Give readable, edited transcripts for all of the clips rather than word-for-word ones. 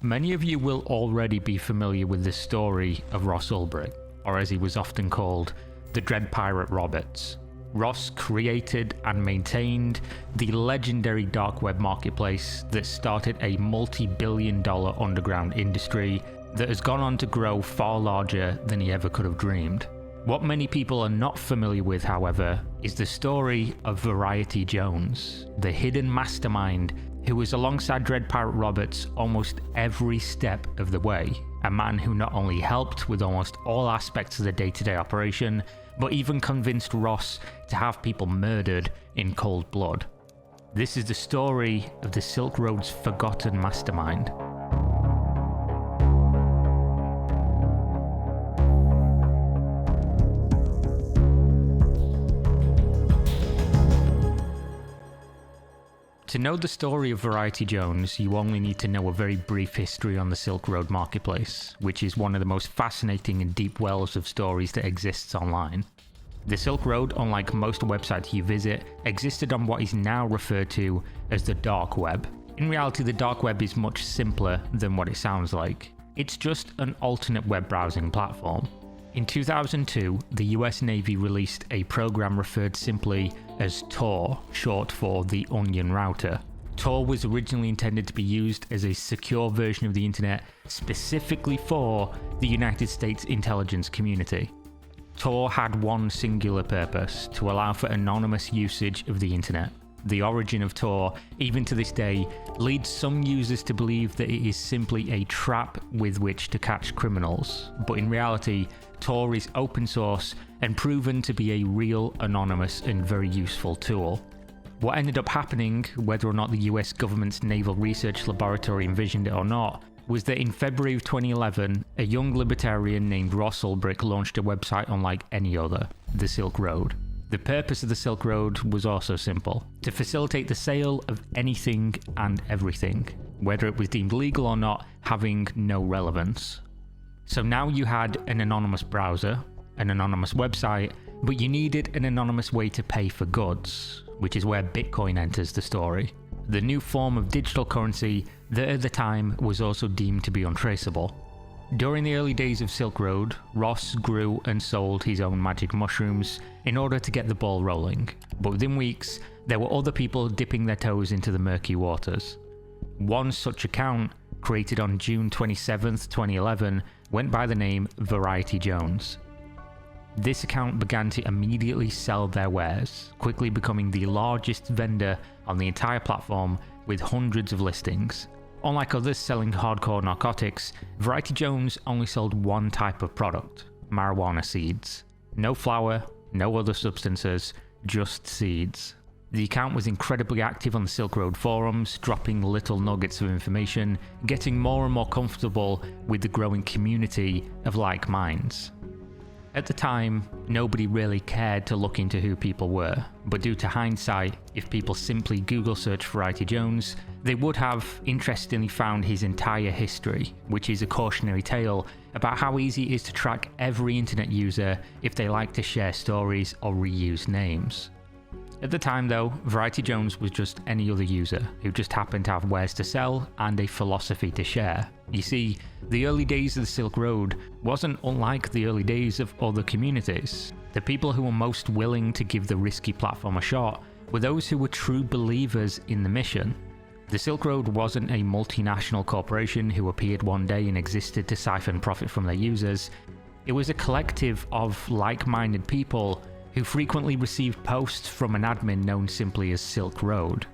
Many of you will already be familiar with the story of Ross Ulbricht, or as he was often called, the Dread Pirate Roberts. Ross created and maintained the legendary dark web marketplace that started a multi-billion-dollar underground industry that has gone on to grow far larger than he ever could have dreamed. What many people are not familiar with, however, is the story of Variety Jones, the hidden mastermind who was alongside Dread Pirate Roberts almost every step of the way. A man who not only helped with almost all aspects of the day-to-day operation, but even convinced Ross to have people murdered in cold blood. This is the story of the Silk Road's forgotten mastermind. To know the story of Variety Jones, you only need to know a very brief history on the Silk Road Marketplace, which is one of the most fascinating and deep wells of stories that exists online. The Silk Road, unlike most websites you visit, existed on what is now referred to as the dark web. In reality, the dark web is much simpler than what it sounds like. It's just an alternate web browsing platform. In 2002, the US Navy released a program referred simply as Tor, short for the Onion Router. Tor was originally intended to be used as a secure version of the internet specifically for the United States intelligence community. Tor had one singular purpose: to allow for anonymous usage of the internet. The origin of Tor, even to this day, leads some users to believe that it is simply a trap with which to catch criminals, but in reality, Tor is open source and proven to be a real, anonymous and very useful tool. What ended up happening, whether or not the US government's Naval Research Laboratory envisioned it or not, was that in February of 2011, a young libertarian named Ross Ulbricht launched a website unlike any other, the Silk Road. The purpose of the Silk Road was also simple: to facilitate the sale of anything and everything, whether it was deemed legal or not, having no relevance. So now you had an anonymous browser, an anonymous website, but you needed an anonymous way to pay for goods, which is where Bitcoin enters the story. The new form of digital currency that at the time was also deemed to be untraceable. During the early days of Silk Road, Ross grew and sold his own magic mushrooms in order to get the ball rolling, but within weeks, there were other people dipping their toes into the murky waters. One such account, created on June 27th, 2011, went by the name Variety Jones. This account began to immediately sell their wares, quickly becoming the largest vendor on the entire platform with hundreds of listings. Unlike others selling hardcore narcotics, Variety Jones only sold one type of product: marijuana seeds. No flower, no other substances, just seeds. The account was incredibly active on the Silk Road forums, dropping little nuggets of information, getting more and more comfortable with the growing community of like minds. At the time, nobody really cared to look into who people were, but due to hindsight, if people simply Google search Variety Jones, they would have interestingly found his entire history, which is a cautionary tale about how easy it is to track every internet user if they like to share stories or reuse names. At the time though, Variety Jones was just any other user who just happened to have wares to sell and a philosophy to share. You see, the early days of the Silk Road wasn't unlike the early days of other communities. The people who were most willing to give the risky platform a shot were those who were true believers in the mission. The Silk Road wasn't a multinational corporation who appeared one day and existed to siphon profit from their users. It was a collective of like-minded people who frequently received posts from an admin known simply as Silk Road.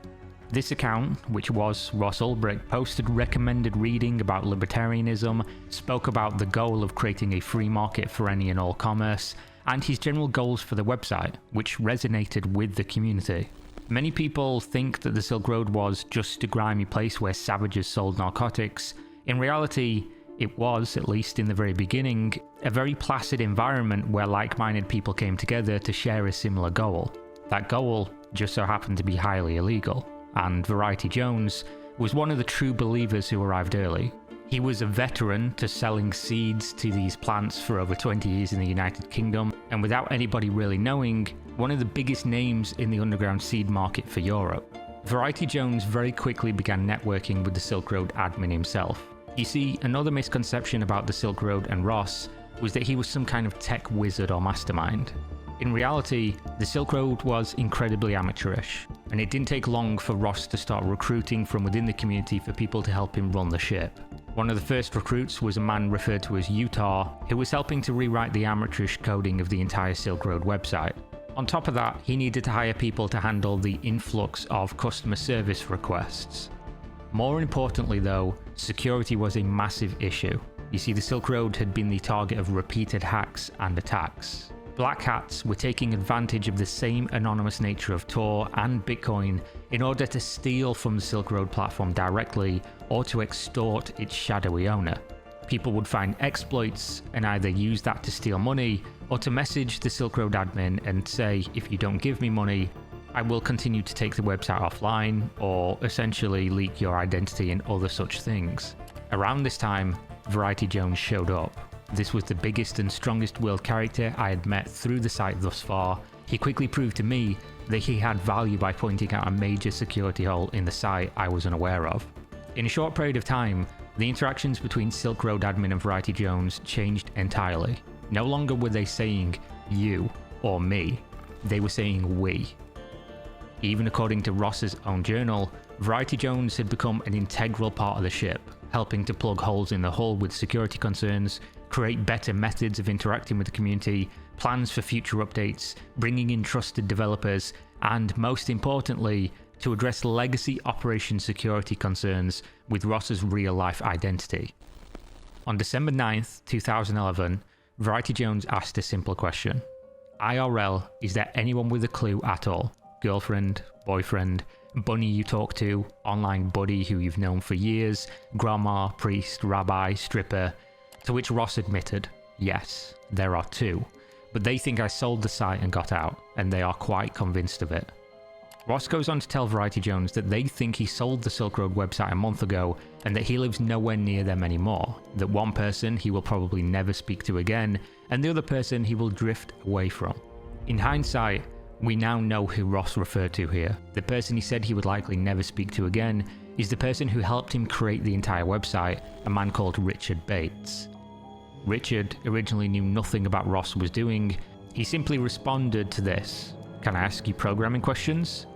This account, which was Ross Ulbricht, posted recommended reading about libertarianism, spoke about the goal of creating a free market for any and all commerce, and his general goals for the website, which resonated with the community. Many people think that the Silk Road was just a grimy place where savages sold narcotics. In reality, it was, at least in the very beginning, a very placid environment where like-minded people came together to share a similar goal. That goal just so happened to be highly illegal, and Variety Jones was one of the true believers who arrived early. He was a veteran to selling seeds to these plants for over 20 years in the United Kingdom, and without anybody really knowing, one of the biggest names in the underground seed market for Europe. Variety Jones very quickly began networking with the Silk Road admin himself. You see, another misconception about the Silk Road and Ross was that he was some kind of tech wizard or mastermind. In reality, the Silk Road was incredibly amateurish, and it didn't take long for Ross to start recruiting from within the community for people to help him run the ship. One of the first recruits was a man referred to as Utah, who was helping to rewrite the amateurish coding of the entire Silk Road website. On top of that, he needed to hire people to handle the influx of customer service requests. More importantly though, security was a massive issue. You see, the Silk Road had been the target of repeated hacks and attacks. Black hats were taking advantage of the same anonymous nature of Tor and Bitcoin in order to steal from the Silk Road platform directly or to extort its shadowy owner. People would find exploits and either use that to steal money or to message the Silk Road admin and say, if you don't give me money, I will continue to take the website offline, or essentially leak your identity and other such things. Around this time, Variety Jones showed up. This was the biggest and strongest willed character I had met through the site thus far. He quickly proved to me that he had value by pointing out a major security hole in the site I was unaware of. In a short period of time, the interactions between Silk Road admin and Variety Jones changed entirely. No longer were they saying you or me, they were saying we. Even according to Ross's own journal, Variety Jones had become an integral part of the ship, helping to plug holes in the hull with security concerns, create better methods of interacting with the community, plans for future updates, bringing in trusted developers, and most importantly, to address legacy operation security concerns with Ross's real-life identity. On December 9th, 2011, Variety Jones asked a simple question. IRL, is there anyone with a clue at all? Girlfriend, boyfriend, bunny you talk to, online buddy who you've known for years, grandma, priest, rabbi, stripper? To which Ross admitted, yes, there are two, but they think I sold the site and got out, and they are quite convinced of it. Ross goes on to tell Variety Jones that they think he sold the Silk Road website a month ago and that he lives nowhere near them anymore, that one person he will probably never speak to again, and the other person he will drift away from. In hindsight, we now know who Ross referred to here. The person he said he would likely never speak to again is the person who helped him create the entire website, a man called Richard Bates. Richard originally knew nothing about Ross was doing. He simply responded to this, "Can I ask you programming questions?"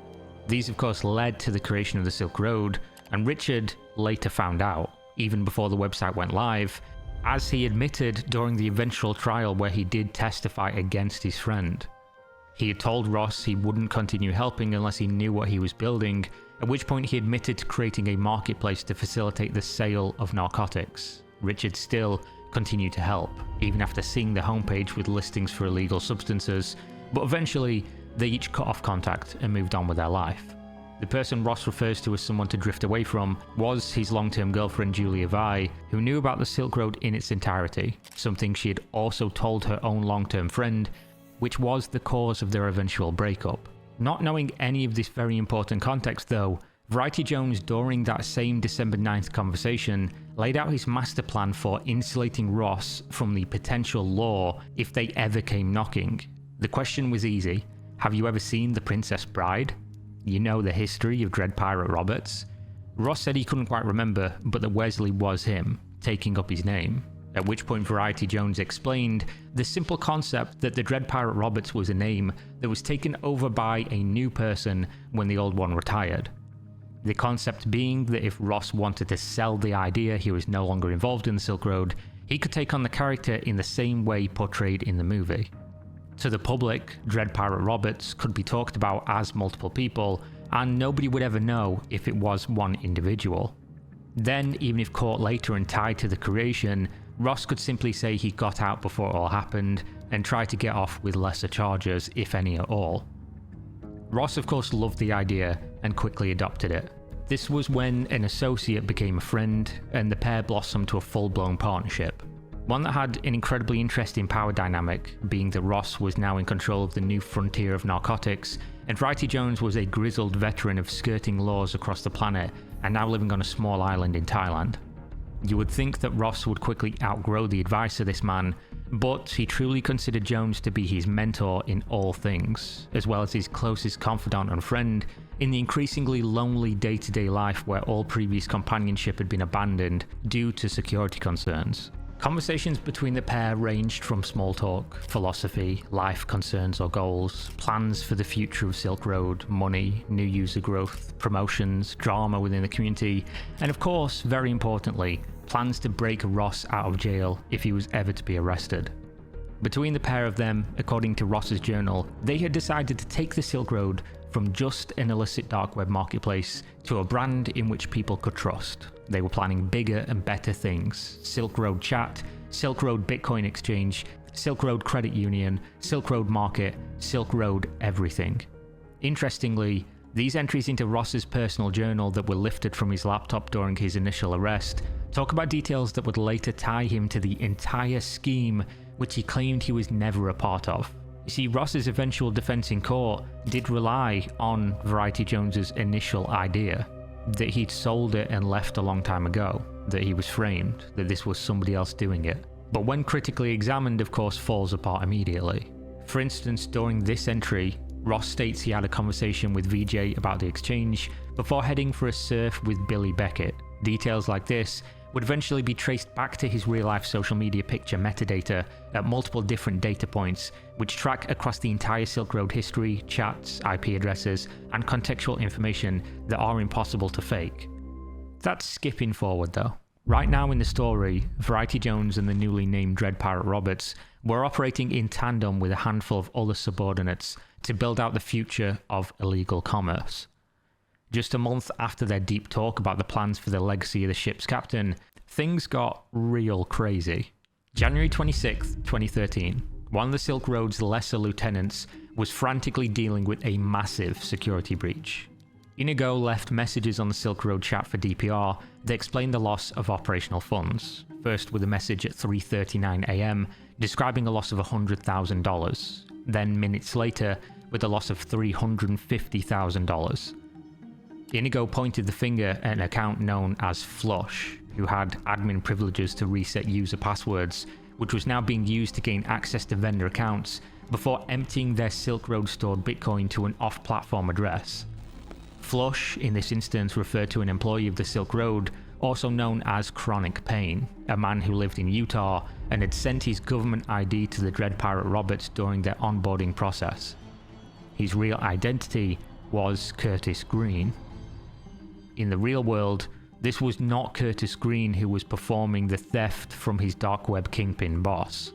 These of course led to the creation of the Silk Road, and Richard later found out, even before the website went live, as he admitted during the eventual trial where he did testify against his friend. He had told Ross he wouldn't continue helping unless he knew what he was building, at which point he admitted to creating a marketplace to facilitate the sale of narcotics. Richard still continued to help, even after seeing the homepage with listings for illegal substances, but eventually they each cut off contact and moved on with their life. The person Ross refers to as someone to drift away from was his long-term girlfriend Julia Vai, who knew about the Silk Road in its entirety, something she had also told her own long-term friend, which was the cause of their eventual breakup. Not knowing any of this very important context though, Variety Jones during that same December 9th conversation laid out his master plan for insulating Ross from the potential law if they ever came knocking. The question was easy. Have you ever seen The Princess Bride? You know the history of Dread Pirate Roberts? Ross said he couldn't quite remember, but that Wesley was him, taking up his name. At which point Variety Jones explained the simple concept that the Dread Pirate Roberts was a name that was taken over by a new person when the old one retired. The concept being that if Ross wanted to sell the idea he was no longer involved in the Silk Road, he could take on the character in the same way portrayed in the movie. To the public, Dread Pirate Roberts could be talked about as multiple people, and nobody would ever know if it was one individual. Then, even if caught later and tied to the creation, Ross could simply say he got out before it all happened and try to get off with lesser charges, if any at all. Ross of course loved the idea and quickly adopted it. This was when an associate became a friend and the pair blossomed to a full-blown partnership. One that had an incredibly interesting power dynamic, being that Ross was now in control of the new frontier of narcotics, and Variety Jones was a grizzled veteran of skirting laws across the planet and now living on a small island in Thailand. You would think that Ross would quickly outgrow the advice of this man, but he truly considered Jones to be his mentor in all things, as well as his closest confidant and friend in the increasingly lonely day-to-day life where all previous companionship had been abandoned due to security concerns. Conversations between the pair ranged from small talk, philosophy, life concerns or goals, plans for the future of Silk Road, money, new user growth, promotions, drama within the community, and of course, very importantly, plans to break Ross out of jail if he was ever to be arrested. Between the pair of them, according to Ross's journal, they had decided to take the Silk Road from just an illicit dark web marketplace to a brand in which people could trust. They were planning bigger and better things: Silk Road Chat, Silk Road Bitcoin Exchange, Silk Road Credit Union, Silk Road Market, Silk Road everything. Interestingly, these entries into Ross's personal journal that were lifted from his laptop during his initial arrest talk about details that would later tie him to the entire scheme which he claimed he was never a part of. You see, Ross's eventual defense in court did rely on Variety Jones's initial idea, that he'd sold it and left a long time ago, that he was framed, that this was somebody else doing it. But when critically examined, of course, falls apart immediately. For instance, during this entry, Ross states he had a conversation with VJ about the exchange before heading for a surf with Billy Beckett. Details like this would eventually be traced back to his real-life social media picture metadata at multiple different data points, which track across the entire Silk Road history, chats, IP addresses, and contextual information that are impossible to fake. That's skipping forward though. Right now in the story, Variety Jones and the newly named Dread Pirate Roberts were operating in tandem with a handful of other subordinates to build out the future of illegal commerce. Just a month after their deep talk about the plans for the legacy of the ship's captain, things got real crazy. January 26, 2013, one of the Silk Road's lesser lieutenants was frantically dealing with a massive security breach. Inigo left messages on the Silk Road chat for DPR that explained the loss of operational funds, first with a message at 3:39 AM describing a loss of $100,000, then minutes later with a loss of $350,000. Inigo pointed the finger at an account known as Flush, who had admin privileges to reset user passwords, which was now being used to gain access to vendor accounts before emptying their Silk Road stored Bitcoin to an off-platform address. Flush, in this instance, referred to an employee of the Silk Road, also known as Chronic Pain, a man who lived in Utah and had sent his government ID to the Dread Pirate Roberts during their onboarding process. His real identity was Curtis Green. In the real world, this was not Curtis Green who was performing the theft from his dark web kingpin boss.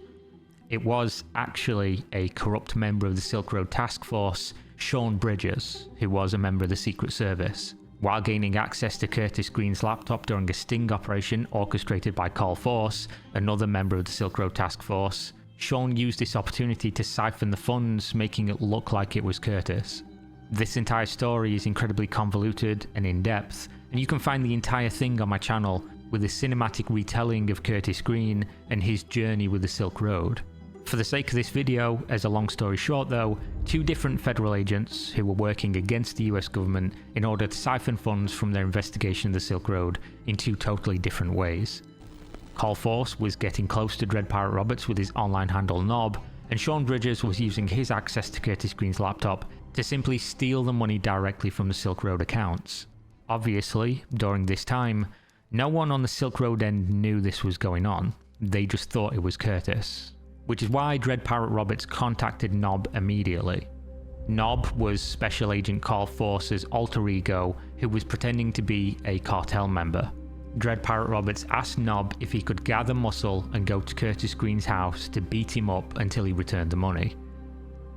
It was actually a corrupt member of the Silk Road Task Force, Sean Bridges, who was a member of the Secret Service. While gaining access to Curtis Green's laptop during a sting operation orchestrated by Call Force, another member of the Silk Road Task Force, Sean used this opportunity to siphon the funds, making it look like it was Curtis. This entire story is incredibly convoluted and in-depth, and you can find the entire thing on my channel with a cinematic retelling of Curtis Green and his journey with the Silk Road. For the sake of this video, as a long story short though, two different federal agents who were working against the US government in order to siphon funds from their investigation of the Silk Road in two totally different ways. Call Force was getting close to Dread Pirate Roberts with his online handle Knob, and Sean Bridges was using his access to Curtis Green's laptop to simply steal the money directly from the Silk Road accounts. Obviously, during this time, no one on the Silk Road end knew this was going on. They just thought it was Curtis, which is why Dread Pirate Roberts contacted Knob immediately. Knob was Special Agent Call Force's alter ego who was pretending to be a cartel member. Dread Pirate Roberts asked Knob if he could gather muscle and go to Curtis Green's house to beat him up until he returned the money.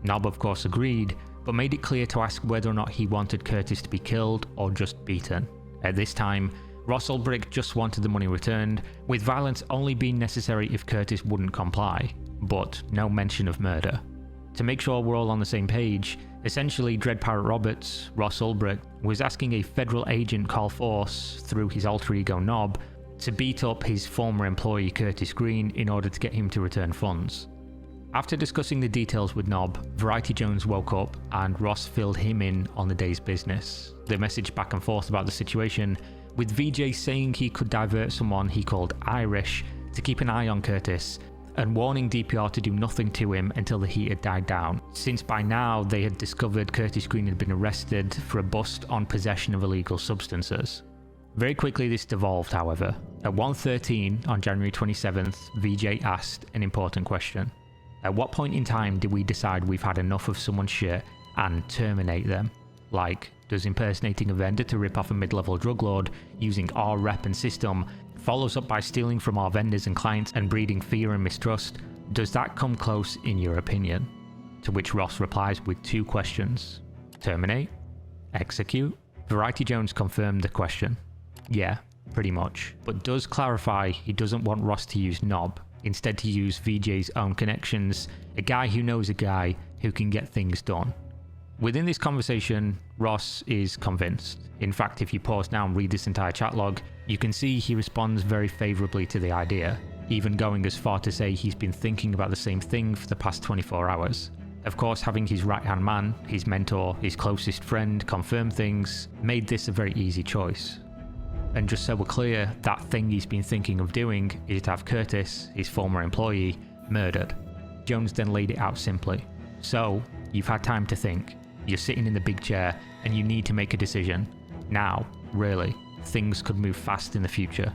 Knob of course agreed, but made it clear to ask whether or not he wanted Curtis to be killed or just beaten. At this time, Ross Ulbricht just wanted the money returned, with violence only being necessary if Curtis wouldn't comply, but no mention of murder. To make sure we're all on the same page, essentially Dread Pirate Roberts, Ross Ulbricht, was asking a federal agent Call Force, through his alter ego Knob, to beat up his former employee Curtis Green in order to get him to return funds. After discussing the details with Knob, Variety Jones woke up and Ross filled him in on the day's business. They messaged back and forth about the situation, with VJ saying he could divert someone he called Irish to keep an eye on Curtis, and warning DPR to do nothing to him until the heat had died down, since by now they had discovered Curtis Green had been arrested for a bust on possession of illegal substances. Very quickly this devolved, however. At 1:13 on January 27th, VJ asked an important question. At what point in time do we decide we've had enough of someone's shit and terminate them? Like, does impersonating a vendor to rip off a mid-level drug lord using our rep and system, follows up by stealing from our vendors and clients and breeding fear and mistrust, does that come close in your opinion? To which Ross replies with two questions. Terminate? Execute? Variety Jones confirmed the question. Yeah, pretty much, but does clarify he doesn't want Ross to use Knob, instead to use VJ's own connections, a guy who knows a guy who can get things done. Within this conversation, Ross is convinced. In fact, if you pause now and read this entire chat log, you can see he responds very favourably to the idea, even going as far to say he's been thinking about the same thing for the past 24 hours. Of course, having his right-hand man, his mentor, his closest friend confirm things made this a very easy choice. And just so we're clear, that thing he's been thinking of doing is to have Curtis, his former employee, murdered. Jones then laid it out simply. So, you've had time to think. You're sitting in the big chair and you need to make a decision. Now, really, things could move fast in the future.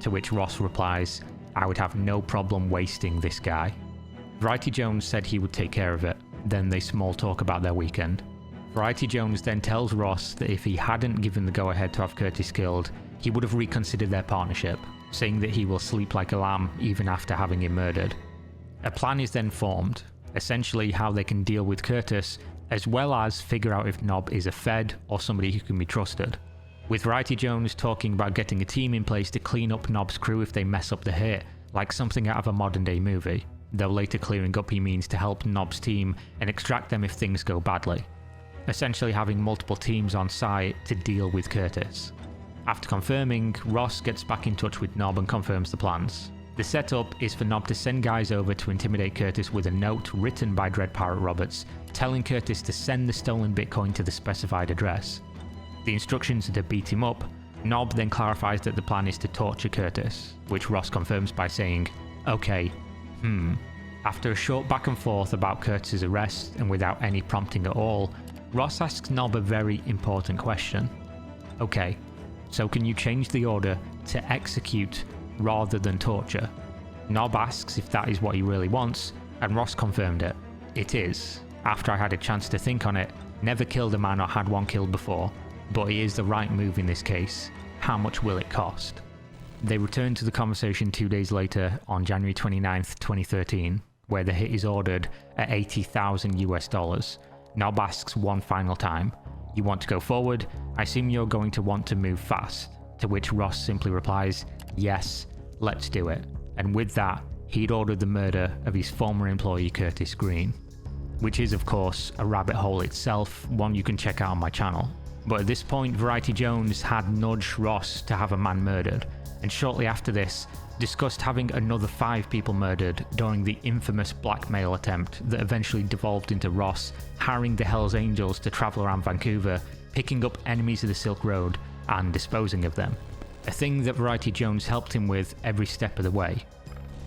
To which Ross replies, I would have no problem wasting this guy. Variety Jones said he would take care of it. Then they small talk about their weekend. Variety Jones then tells Ross that if he hadn't given the go-ahead to have Curtis killed, he would have reconsidered their partnership, saying that he will sleep like a lamb even after having him murdered. A plan is then formed, essentially how they can deal with Curtis, as well as figure out if Knob is a Fed or somebody who can be trusted. With Variety Jones talking about getting a team in place to clean up Knob's crew if they mess up the hit, like something out of a modern day movie, though later clearing up he means to help Knob's team and extract them if things go badly. Essentially having multiple teams on site to deal with Curtis. After confirming, Ross gets back in touch with Knob and confirms the plans. The setup is for Knob to send guys over to intimidate Curtis with a note written by Dread Pirate Roberts, telling Curtis to send the stolen Bitcoin to the specified address. The instructions are to beat him up. Knob then clarifies that the plan is to torture Curtis, which Ross confirms by saying, okay, After a short back and forth about Curtis's arrest and without any prompting at all, Ross asks Knob a very important question. Okay, so can you change the order to execute rather than torture? Knob asks if that is what he really wants, and Ross confirmed it. It is. After I had a chance to think on it, never killed a man or had one killed before, but it is the right move in this case. How much will it cost? They return to the conversation 2 days later on January 29th, 2013, where the hit is ordered at $80,000. Knob asks one final time, you want to go forward? I assume you're going to want to move fast. To which Ross simply replies, yes, let's do it. And with that, he'd ordered the murder of his former employee Curtis Green. Which is of course a rabbit hole itself, one you can check out on my channel. But at this point, Variety Jones had nudged Ross to have a man murdered, and shortly after this, discussed having another 5 people murdered during the infamous blackmail attempt that eventually devolved into Ross hiring the Hells Angels to travel around Vancouver, picking up enemies of the Silk Road and disposing of them. A thing that Variety Jones helped him with every step of the way.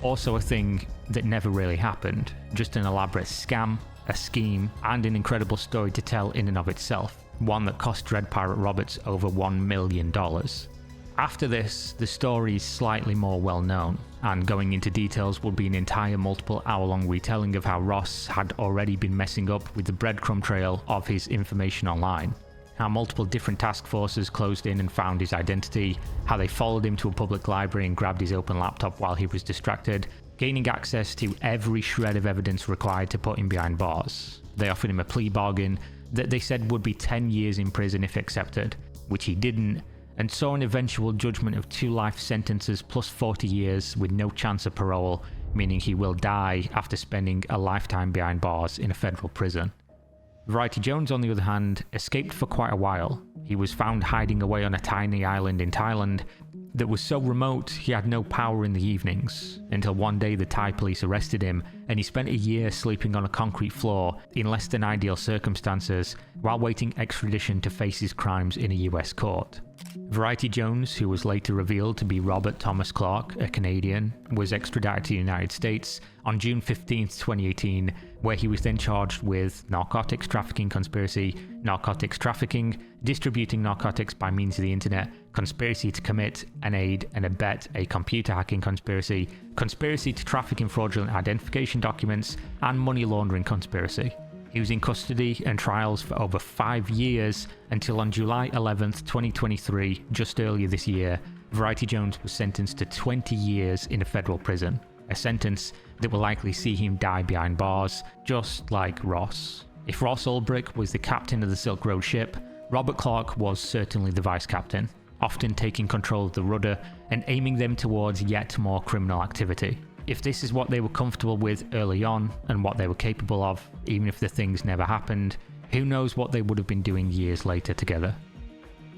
Also a thing that never really happened, just an elaborate scam, a scheme, and an incredible story to tell in and of itself, one that cost Dread Pirate Roberts over $1 million. After this, the story is slightly more well known, and going into details would be an entire multiple hour-long retelling of how Ross had already been messing up with the breadcrumb trail of his information online, how multiple different task forces closed in and found his identity, how they followed him to a public library and grabbed his open laptop while he was distracted, gaining access to every shred of evidence required to put him behind bars. They offered him a plea bargain that they said would be 10 years in prison if accepted, which he didn't, and saw an eventual judgment of 2 life sentences plus 40 years with no chance of parole, meaning he will die after spending a lifetime behind bars in a federal prison. Variety Jones, on the other hand, escaped for quite a while. He was found hiding away on a tiny island in Thailand, that was so remote he had no power in the evenings, until one day the Thai police arrested him and he spent a year sleeping on a concrete floor in less than ideal circumstances while waiting extradition to face his crimes in a US court. Variety Jones, who was later revealed to be Robert Thomas Clark, a Canadian, was extradited to the United States on June 15, 2018, where he was then charged with narcotics trafficking conspiracy, narcotics trafficking, distributing narcotics by means of the internet, conspiracy to commit and aid and abet a computer hacking conspiracy, conspiracy to traffic in fraudulent identification documents, and money laundering conspiracy. He was in custody and trials for over 5 years until on July 11th, 2023, just earlier this year, Variety Jones was sentenced to 20 years in a federal prison, a sentence that will likely see him die behind bars, just like Ross. If Ross Ulbricht was the captain of the Silk Road ship, Robert Clark was certainly the vice captain, often taking control of the rudder and aiming them towards yet more criminal activity. If this is what they were comfortable with early on and what they were capable of, even if the things never happened, who knows what they would have been doing years later together.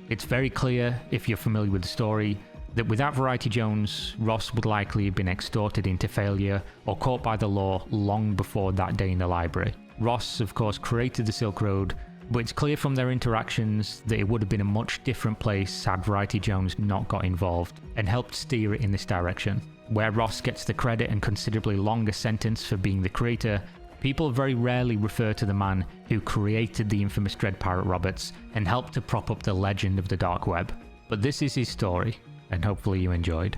It's very clear, if you're familiar with the story, that without Variety Jones, Ross would likely have been extorted into failure or caught by the law long before that day in the library. Ross, of course, created the Silk Road, but it's clear from their interactions that it would have been a much different place had Variety Jones not got involved and helped steer it in this direction. Where Ross gets the credit and considerably longer sentence for being the creator, people very rarely refer to the man who created the infamous Dread Pirate Roberts and helped to prop up the legend of the dark web. But this is his story, and hopefully you enjoyed.